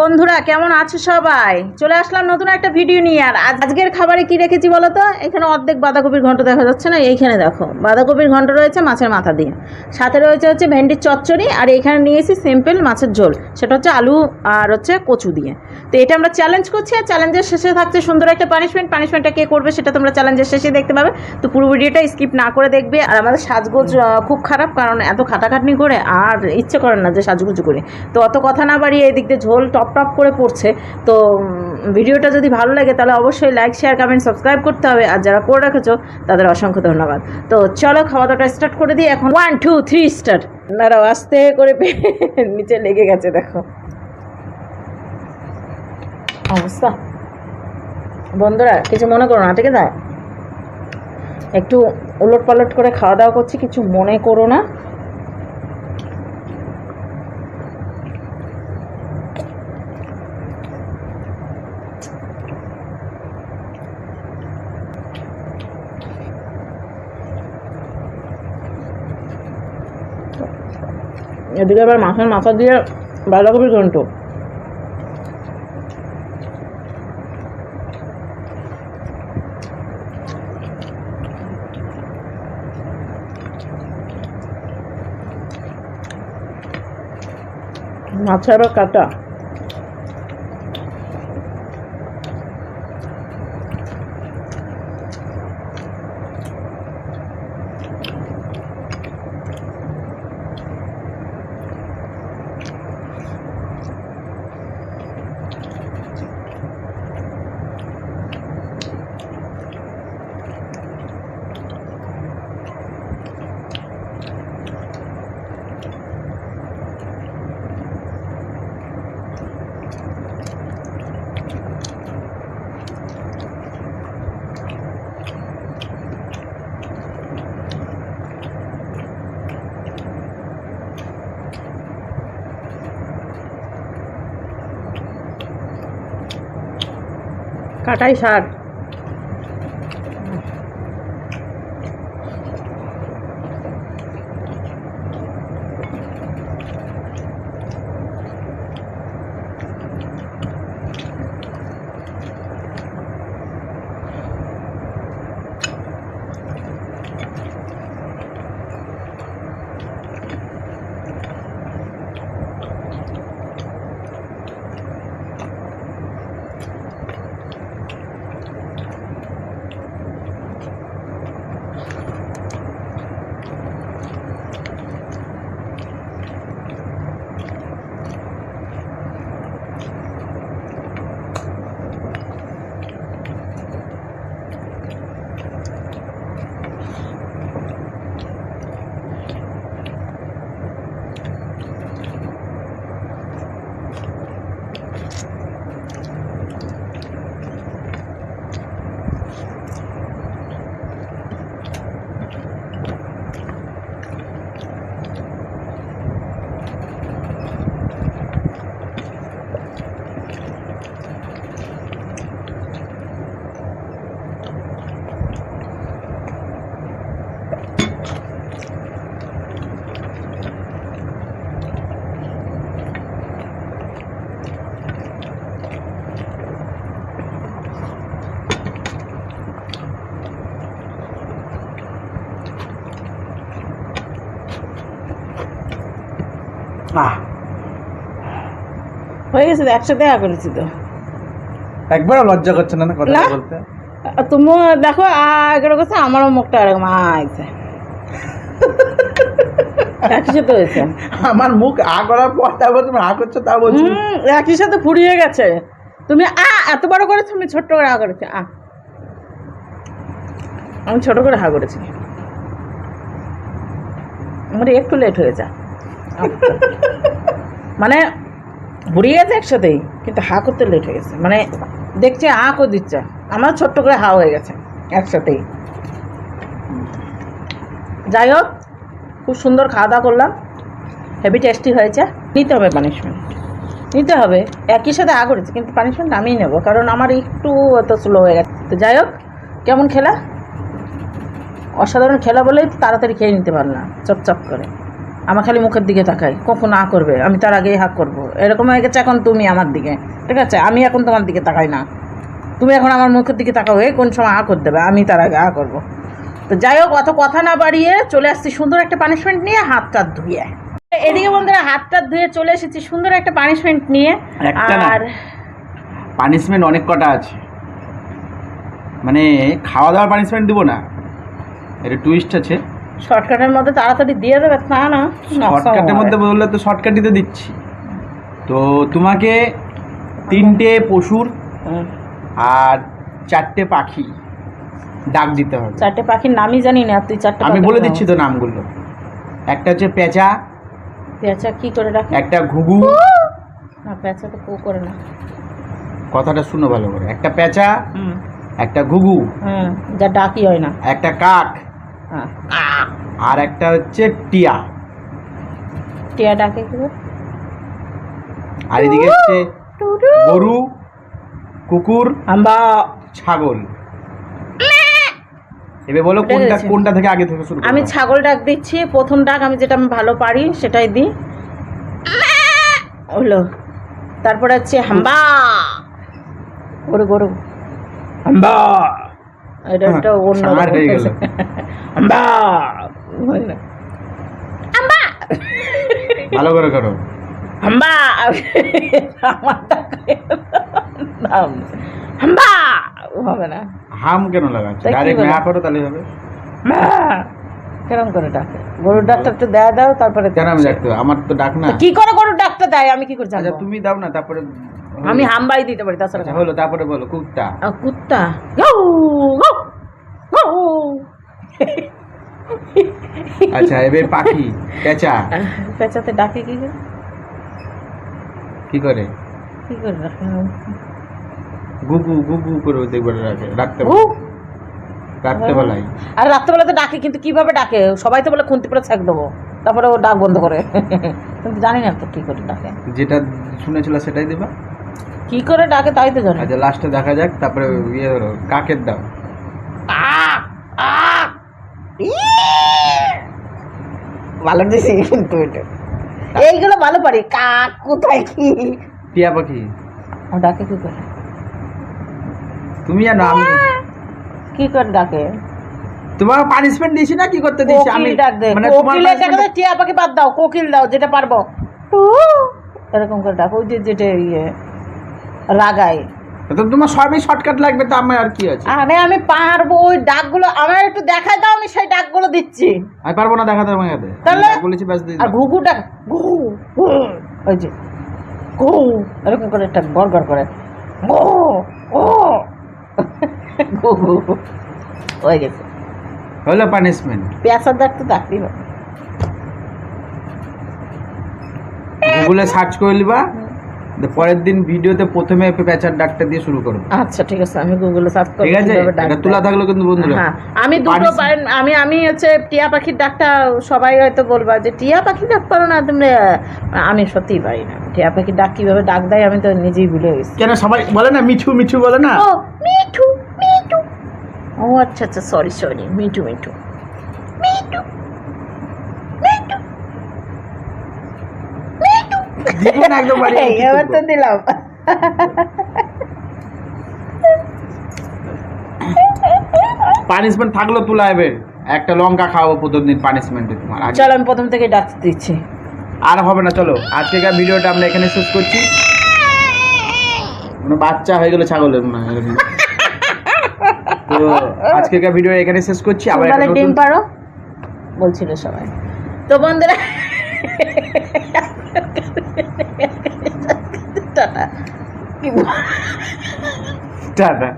বন্ধুরা কেমন আছো সবাই? চলে আসলাম নতুন একটা ভিডিও নিয়ে। আর আজকের খাবারে কি রেখেছি বলো তো? এখানে অর্ধেক বাঁধাকপির ঘন্ট দেখা যাচ্ছে না, এইখানে দেখো বাঁধাকপির ঘন্ট রয়েছে মাছের মাথা দিয়ে, সাথে রয়েছে হচ্ছে ভেন্ডির চচ্চড়ি, আর এখানে নিয়েছি সিম্পল মাছের ঝোল, সেটা হচ্ছে আলু আর হচ্ছে কচু দিয়ে। তো এটা আমরা চ্যালেঞ্জ করছি, আর চ্যালেঞ্জের শেষে থাকছে সুন্দর একটা পানিশমেন্টটা কে করবে সেটা তোমরা চ্যালেঞ্জের শেষে দেখতে পাবে। তো পুরো ভিডিওটা স্কিপ না করে দেখবে। আর আমাদের সাজগোজ খুব খারাপ, কারণ এত খাটাখাটনি করে আর ইচ্ছে করে না যে সাজগুজু করে। তো অত কথা না বাড়িয়ে এদিক দিয়ে ঝোল টপ টপ করে পড়ছে। তো ভিডিওটা যদি ভালো লাগে তাহলে অবশ্যই লাইক শেয়ার কমেন্ট সাবস্ক্রাইব করতে হবে, আর যারা করে রেখেছো তাদের অসংখ্য ধন্যবাদ। তো চলো খাওয়া দাওয়াটা স্টার্ট করে দিই এখন। 1 2 3 স্টার্ট। দাঁড়াও, আস্তে করে নিচে লেগে গেছে দেখো অবস্থা। বন্ধুরা কিছু মনে করো না, ঠিক আছে? একটু উলট পালট করে খাওয়া দাওয়া করছি, কিছু মনে করো না। এদিকে আবার মাছের মাথা দিয়ে বাঁধাকপির ঘন্ট। মাছের আবার কাটা। কাটাই শাক। হয়ে গেছে তো, একসাথে দেখা করেছি তো। একবারও লজ্জা করছে না কথা বলতে? তুমিও দেখো এগারো কথা, আমারও মুখটা এরকম আইছে একই সাথে হয়েছে। আমার মুখ আ করার পর তারপর তুমি আ করছো তা বলছো? একই সাথে ফুরিয়ে গেছে। তুমি এত বড় করেছো, আমি ছোট্ট করে হা করেছি। আমি ছোট করে হা করেছি। আমার একটু লেট হয়ে যা, মানে ফুরিয়ে গেছে একসাথেই, কিন্তু হা করতে লেট হয়ে গেছে। মানে দেখছি করে দিচ্ছে, আমার ছোট্ট করে হা হয়ে গেছে একসাথেই। যাই হোক, খুব সুন্দর খাওয়া দাওয়া করলাম, হেভি টেস্টি হয়েছে। নিতে হবে পানিশমেন্ট, নিতে হবে। একই সাথে করেছি, কিন্তু পানিশমেন্ট আমিই নেবো, কারণ আমার একটু এত স্লো হয়ে গেছে। তো যাই হোক, কেমন খেলা? অসাধারণ খেলা বলেই তাড়াতাড়ি খেয়ে নিতে পারলাম চপচপ করে। আমার খালি মুখের দিকে তাকাই, কখন আ করবে আমি তার আগেই হাক করবো, এরকম হয়ে গেছে এখন তুমি আমার দিকে, ঠিক আছে? আমি এখন তোমার দিকে তাকাই না, তুমি এখন আমার মুখের দিকে তাকাও, কোন সময় আ করে দেবে, আমি তার আগে আ করবো। তো যাই হোক, অত কথা না বাড়িয়ে চলে আসছি সুন্দর একটা পানিশমেন্ট নিয়ে, হাত টাত ধুয়ে। এদিকে বন্ধুরা হাত টাত ধুয়ে চলে এসেছি সুন্দর একটা পানিশমেন্ট নিয়ে। আর পানিশমেন্ট অনেক কটা আছে, মানে খাওয়া দাওয়ার পানিশমেন্ট দিব না, এটা টুইস্ট আছে। শর্টকাটের মধ্যে তাড়াতাড়ি দিয়ে দেবে, তা না শর্টকাটের মধ্যে বললে তো শর্টকাটই তো দিচ্ছি। তো তোমাকে 3টে পশুর আর 4টে পাখি ডাক দিতে হবে। 4টে পাখির নামই জানি না, তুই 4টে আমি বলে দিচ্ছি তো নামগুলো। একটা হচ্ছে পেঁচা। পেঁচা কি করে ডাকে? একটা ঘুঘু। না, পেঁচা তো কো করে না। কথাটা শুনো ভালো করে। একটা পেঁচা, একটা ঘুঘু, যা ডাকি হয় না, একটা কাক, আর একটা হচ্ছে টিয়া। টিয়া ডাকে কি করে? আর এদিকে হচ্ছে গরু, কুকুর, আম্বা, ছাগল। এবার বলো কোনটা থেকে আগে থেকে শুরু করব? আমি ছাগল ডাক দিচ্ছি, প্রথম ডাক আমি যেটা আমি ভালো পারি সেটাই দিই, হলো। তারপরে হচ্ছে হাম্বা, গরু গরু হাম্বা, এটা একটা অন্য হয়ে গেল। হাম্বা, হাম্বা, ভালো করে করো। হাম্বা, আমার ডাকে হাম্বা হবে না। হাম কেন লাগাচ্ছ? ডাইরেক্ট ম্যা করো তাহলে হবে। কেরম করে ডাকে? গরুর ডাকটা একটু দেয়া দাও, তারপরে কেন আমি ডাকতে? আমার তো ডাক না। কি করে গরুর ডাকটা দেয় আমি কি করে জানবো? আচ্ছা তুমি দাও না, তারপরে আমি হাম্বাই দিতে পারি, তাছাড়া হলো। তারপরে বলো কুত্তা। কুত্তা, গাউ গাউ গাউ। আচ্ছা এবার পাখি, পেঁচা। পেঁচাতে ডাকে কি করে? কি করে? কি করে ডাকে? গুগু গুগু করে দেখবে রাখে, রাখতে রাত্রেবেলায়। আর রাত্রেবেলা তো ডাকে, কিন্তু কিভাবে ডাকে? সবাই তো বলে খুন্তি পরে ছাক দেবো, তারপরে ও ডাক বন্ধ করে। কিন্তু জানি না তো কি করে ডাকে। যেটা শুনেছিল সেটাই দেবা। কি করে ডাকে তাই তো জানি। আচ্ছা লাস্টে দেখা যাক, তারপরে ইয়ে ধরো কাকের দাও। ভালো দিছি কিন্তু এটা, এইগুলো ভালো পারি। কাক কোথায় কি? টিয়া পাখি। ডাকে কি করে? তুমি জানো? আমি কি করে ডাকে? তোমার পানিশমেন্ট দিয়েছি না, কি করতে দিয়েছি আমি? মানে কোকিলের জায়গায় টিয়া পাখি বাদ দাও, কোকিল দাও, যেটা পারবো। এরকম করে ডাক, ওই যে যেটা ইয়ে রাগায়। তো তোমার সবই শর্টকাট লাগবে, তো আমার আর কি আছে? আরে আমি পারবো, ওই ডাকগুলো আমার একটু দেখাই দাও, আমি সেই ডাকগুলো দিচ্ছি। আমি পারবো না দেখাতে আমাকে। তাহলে বলেছি ব্যাস দিয়ে আর ঘুঘু ডাক, ঘু ওই যে ঘু, এরকম করে একটা গড় করে ঘু ও ঘুঘু হয়ে গেছে। হলো পানিশমেন্ট। পেঁচার ডাক তো ডাকতেই হবে। গুগলে সার্চ করে নিবা, পরের দিন ভিডিওতে প্রথমে পেঁচার ডাকটা দিয়ে শুরু করো। আচ্ছা ঠিক আছে, আমি গুগলে সার্চ করব। ঠিক আছে, এটা তোলা থাকলো কিন্তু বন্ধুরা। হ্যাঁ, আমি দুটো আমি হচ্ছে টিয়া পাখির ডাকটা, সবাই হয়তো বলবা যে টিয়া পাখির ডাক পারো না তোমরা। আমি সত্যিই পারি না। টিয়া পাখির ডাক কিভাবে ডাক দেয় আমি তো নিজেই ভুলে গেছি। কেন সবাই বলে না মিঠু মিঠু বলে না? ও মিঠু মিঠু, ও আচ্ছা আচ্ছা, সরি সরি, মিঠু মিঠু মিঠু মিঠু মিঠু। দিব না একদম বাড়ি। এবার তো দিলাম। পানিশমেন্ট থাকলো তুলা এবার। একটা লঙ্কা খাওয়াবো প্রতিদিন পানিশমেন্টে তোমার। চলো আমি প্রথম থেকে ডাক দিচ্ছি। আর হবে না, চলো আজকেকার ভিডিওটা আমরা এখানে শেষ করছি। মানে বাচ্চা হয়ে গেল ছাগলের মনে হয়। তো আজকেকার ভিডিও এখানে শেষ করছি। আবার একটা ডিম নতুন পারো বলছিল সবাই। তো বন্ধুরা টাটা। টাটা।